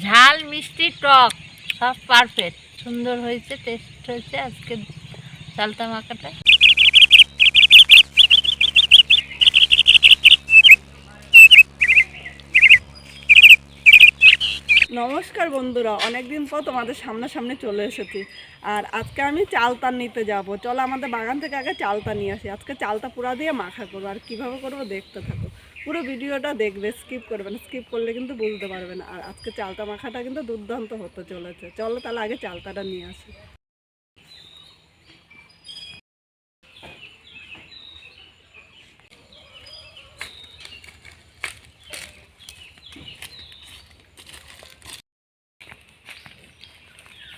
ঝাল মিষ্টি টক সব পারফেক্ট, সুন্দর হয়েছে, টেস্ট হয়েছে আজকে চালতা মাখাটা। নমস্কার বন্ধুরা, অনেকদিন পর তোমাদের সামনাসামনি চলে এসেছি। আর আজকে আমি চালতা নিতে যাব। চলো আমাদের বাগান থেকে আগে চালতা নিয়ে আসি। আজকে চালতা পুরা দিয়ে মাখা করবো। আর কীভাবে করবো দেখতে থাকো, পুরো ভিডিওটা দেখবে, স্কিপ করবে না। স্কিপ করলে কিন্তু বুঝতে পারবে না। আর আজকে চালতা মাখাটা কিন্তু দুর্দান্ত হতে চলেছে। চলো তাহলে আগে চালতাটা নিয়ে আসি।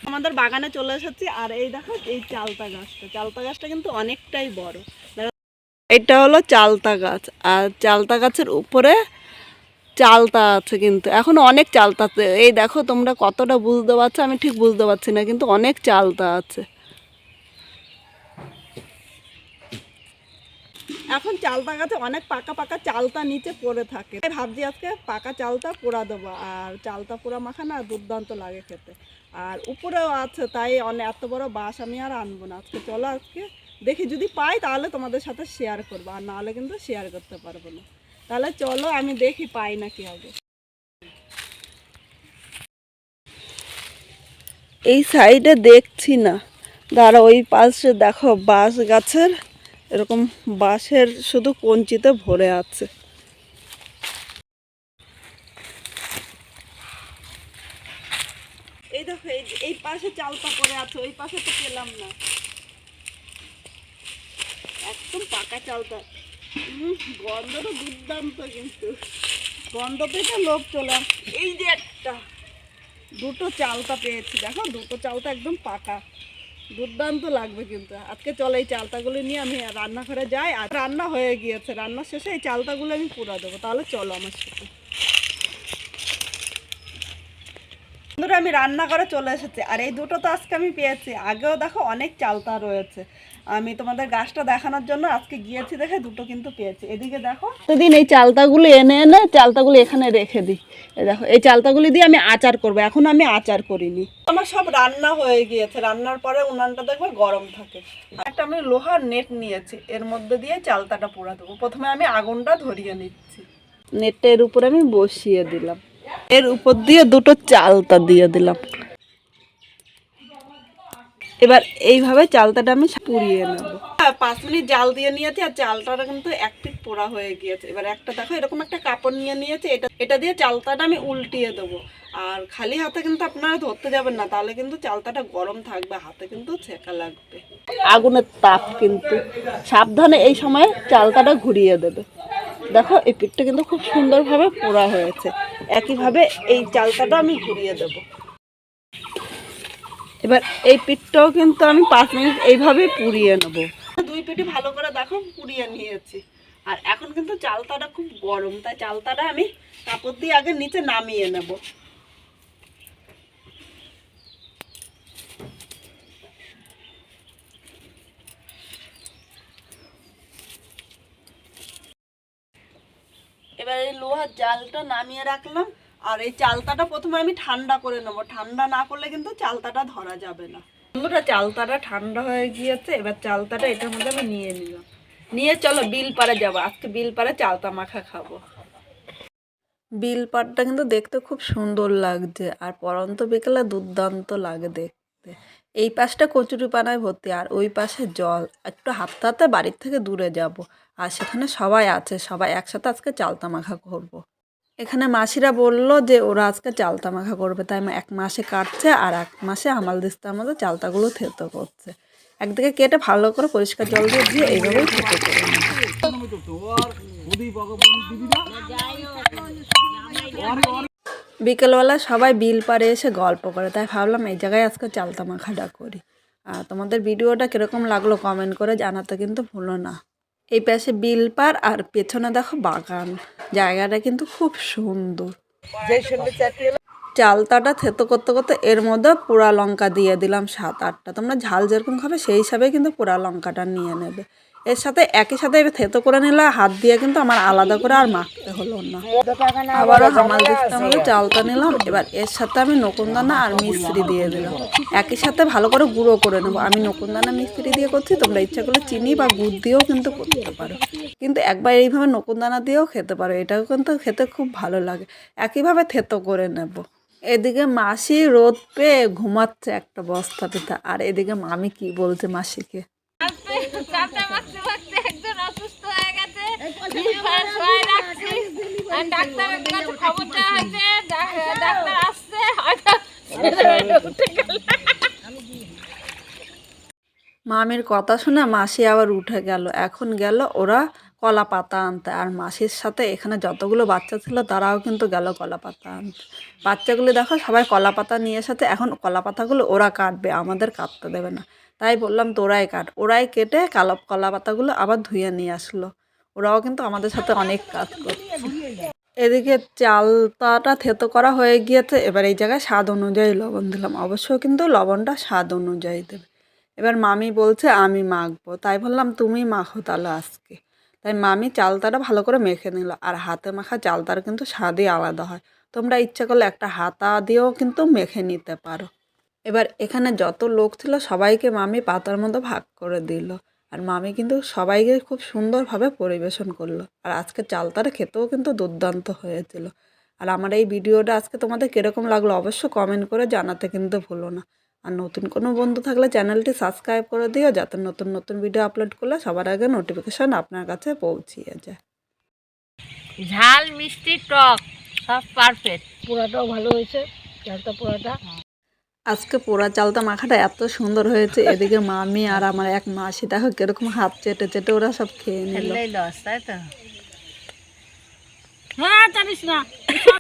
আমাদের বাগানে চলে এসেছি। আর এই দেখো, এই চালতা গাছটা কিন্তু অনেকটাই বড়। এটা হলো চালতা গাছ। আর চালতা গাছের উপরে চালতা আছে, কিন্তু এখন অনেক চালতা আছে। এই দেখো, তোমরা কতটা বুঝতে পারছো আমি ঠিক বুঝতে পারছি না, কিন্তু অনেক চালতা আছে। এখন চালতা গাছে অনেক পাকা পাকা চালতা নিচে পড়ে থাকে। তাই ভাবছি আজকে পাকা চালতা পোড়া দেবো। আর চালতা পোড়া মাখা না দুর্দান্ত লাগে খেতে। আর উপরেও আছে, তাই এত বড় বাঁশ আমি আর আনবো না আজকে। চলো আজকে দেখি, যদি পাই তাহলে তোমাদের সাথে শেয়ার করবো, আর নাহলে কিন্তু শেয়ার করতে পারবো না। তাহলে চলো আমি দেখি পাই না কি হবে। এই সাইডে দেখছি না, দাঁড়া, ওই পাশে দেখো বাঁশ গাছের এরকম বাঁশের শুধু কঞ্চিতে ভরে আছে। এই দেখো, এই পাশে চালতা পড়ে আছে, ওই পাশে তো পেলাম না। একদম পাকা চালতা। গন্ধটা দুর্দান্ত, কিন্তু গন্ধ পেতে লোভ চলে আসছে। এই যে একটা দুটো চালতা পেয়েছি, দেখো দুটো চালতা একদম পাকা, দুর্দান্ত লাগবে কিন্তু আজকে। চলো এই চালতাগুলো নিয়ে আমি রান্নাঘরে যাই। আর রান্না হয়ে গিয়েছে, রান্নার শেষে এই চালতাগুলো আমি পুরা দেবো। তাহলে চলো আমার সাথে। বন্ধুরা, আমি রান্নাঘরে চলে এসেছি। আর এই দুটো তো আজকে আমি পেয়েছি। আগেও দেখো অনেক চালতা রয়েছে। আমি তোমাদের গাছটা দেখানোর জন্য আজকে গিয়েছি, দেখে দুটো কিন্তু পেয়েছি। এদিকে দেখো, প্রতিদিন এই চালতাগুলো এনে এনে চালতাগুলো এখানে রেখে দিই। এই দেখো, এই চালতাগুলি দিয়ে আমি আচার করবো। এখন আমি আচার করিনি, আমার সব রান্না হয়ে গিয়েছে। রান্নার পরে উনানটা দেখবে গরম থাকে। একটা আমি লোহার নেট নিয়েছি, এর মধ্যে দিয়ে চালতাটা পোড়া দেবো। প্রথমে আমি আগুনটা ধরিয়ে নিচ্ছি। নেটের উপরে আমি বসিয়ে দিলাম, এর উপর দিয়ে দুটো চালতা দিয়ে দিলাম। এবার এইভাবে চালতাটা আমি পুড়িয়ে নেব। 5 মিনিট জাল দিয়ে নিয়েছি। আর চালতাটা কিন্তু এক পিঠ পোড়া হয়ে গিয়েছে। এবার একটা দেখো, এরকম একটা কাপড় নিয়ে নিয়েছি, এটা দিয়ে চালতাটা আমি উল্টিয়ে দেবো। আর খালি হাতে কিন্তু আপনারা ধরতে যাবেন না, তাহলে কিন্তু চালতাটা গরম থাকবে, হাতে কিন্তু ছেঁকা লাগবে। আগুনের তাপ কিন্তু, সাবধানে এই সময় চালতাটা ঘুরিয়ে দেবে। দেখো, এই পিঠটা কিন্তু খুব সুন্দরভাবে পোড়া হয়েছে। একইভাবে এই চালতাটা আমি ঘুরিয়ে দেবো। এবার এই পিঠটাও কিন্তু আমি 5 মিনিট এইভাবে পুড়িয়ে নেব। দুই পিঠে ভালো করে দেখো পুড়িয়ে নিয়েছি। আর এখন কিন্তু চালতাটা খুব গরম, তাই চালতাটা আমি কাপড় দিয়ে আগে নিচে নামিয়ে নেব। এবার এই লোহার জালটা নামিয়ে রাখলাম। আর এই চালতাটা প্রথমে আমি ঠান্ডা করে নেব। ঠান্ডা না করলে কিন্তু চালতাটা ধরা যাবে না। বন্ধুরা, চালতাটা ঠান্ডা হয়ে গিয়েছে। এবার চালতাটা এটার মধ্যে আমি নিয়ে নিলাম। নিয়ে চলো বিলপাড়ে যাবো। আজকে বিলপাড়ে চালতা মাখা খাবো। বিলপাড়টা কিন্তু দেখতে খুব সুন্দর লাগছে। আর পরন্ত বিকেলে দুর্দান্ত লাগে দেখতে। এই পাশটা কচুরিপানায় ভর্তি, আর ওই পাশে জল। একটু হাঁটতে হাঁটতে বাড়ির থেকে দূরে যাব। আর সেখানে সবাই আছে, সবাই একসাথে আজকে চালতা মাখা করব। এখানে মাসিরা বলল যে ওরা আজকে চালতা মাখা করবে, তাই 1 মাসে কাটছে আর 1 মাসে হামাল দিস্তার মধ্যে চালতাগুলো থেতো করছে। একদিকে কেটে ভালো করে পরিষ্কার জল দিয়ে এইভাবেই থেতো করে নেবে। বিকেলবেলা সবাই বিল পাড়ে এসে গল্প করে, তাই ভাবলাম এই জায়গায় আজকে চালতা মাখাটা করি। আর তোমাদের ভিডিওটা কীরকম লাগলো কমেন্ট করে জানাতে কিন্তু ভুলো না। এই পাশে বিল পাড় আর পেছনে দেখো বাগান, জায়গাটা কিন্তু খুব সুন্দর। চালতাটা থেতো করতে করতে এর মধ্যে পোড়া লঙ্কা দিয়ে দিলাম 7-8টা। তোমরা ঝাল যেরকম খাবে সেই হিসাবে কিন্তু পোড়া লঙ্কাটা নিয়ে নেবে। এর সাথে একই সাথে থেতো করে নিলে হাত দিয়ে কিন্তু আমার আলাদা করে আর মাখতে হলো না। আবারও হামাল দিস্তা হলো চালটা নিলাম। এবার এর সাথে আমি নকুনদানা আর মিশ্রি দিয়ে দিলাম, একই সাথে ভালো করে গুঁড়ো করে নেবো। আমি নকুনদানা মিশ্রি দিয়ে করছি, তোমরা ইচ্ছা করলে চিনি বা গুড় দিয়েও কিন্তু করতে পারো, কিন্তু একবার এইভাবে নকুনদানা দিয়েও খেতে পারো, এটাও কিন্তু খেতে খুব ভালো লাগে। একইভাবে থেতো করে নেব। এদিকে মাসি রোদ পেয়ে ঘুমাচ্ছে একটা বস্তা পিঠা, আর এদিকে মামি কি বলছে মাসিকে। মামির কথা শুনে মাসি আবার উঠে গেল। এখন গেল ওরা কলা পাতা আনতে, আর মাসির সাথে এখানে যতগুলো বাচ্চা ছিল তারাও কিন্তু গেল কলা পাতা আনতে। বাচ্চাগুলো দেখো সবাই কলা পাতা নিয়ে এসেছে, এখন কলা পাতাগুলো ওরা কাটবে, আমাদের কাটতে দেবে না। তাই বললাম তোরাই কাট। ওরাই কেটে কলা পাতাগুলো আবার ধুয়ে নিয়ে আসলো। ওরাও কিন্তু আমাদের সাথে অনেক কাজ করছে। এদিকে চালতাটা থেতো করা হয়ে গিয়েছে। এবার এই জায়গায় স্বাদ অনুযায়ী লবণ দিলাম, অবশ্যই কিন্তু লবণটা স্বাদ অনুযায়ী দেবে। এবার মামি বলছে আমি মাখবো, তাই বললাম তুমি মাখো তাহলে আজকে। তাই মামি চালতাটা ভালো করে মেখে নিল, আর হাতে মাখা চালতার কিন্তু স্বাদই আলাদা হয়। তোমরা ইচ্ছা করলে একটা হাতা দিয়েও কিন্তু মেখে নিতে পারো। এবার এখানে যত লোক ছিল সবাইকে মামি পাতার মধ্যে ভাগ করে দিল, আর মামি কিন্তু সবাইকে খুব সুন্দরভাবে পরিবেশন করলো। আর আজকে চালতাটা খেতেও কিন্তু দুর্দান্ত হয়েছিল। আর আমার এই ভিডিওটা আজকে তোমাদের কীরকম লাগলো অবশ্য কমেন্ট করে জানাতে কিন্তু ভুলো না। আর নতুন কোনো বন্ধু থাকলে চ্যানেলটি সাবস্ক্রাইব করে দিও, যাতে নতুন নতুন ভিডিও আপলোড করলে সবার আগে নোটিফিকেশান আপনার কাছে পৌঁছিয়ে যায়। ঝাল মিষ্টি টক সব পারফেক্ট। পোড়াটাও ভালো হয়েছে, চালতা পোড়াটা। আজকে পোড়া চালতা মাখাটা এত সুন্দর হয়েছে। এদিকে মামি আর আমার এক মাসি দেখো কিরকম হাত চেটে চেটে ওরা সব খেয়ে নিল। লস, তাই তো। হ্যাঁ জানিস না।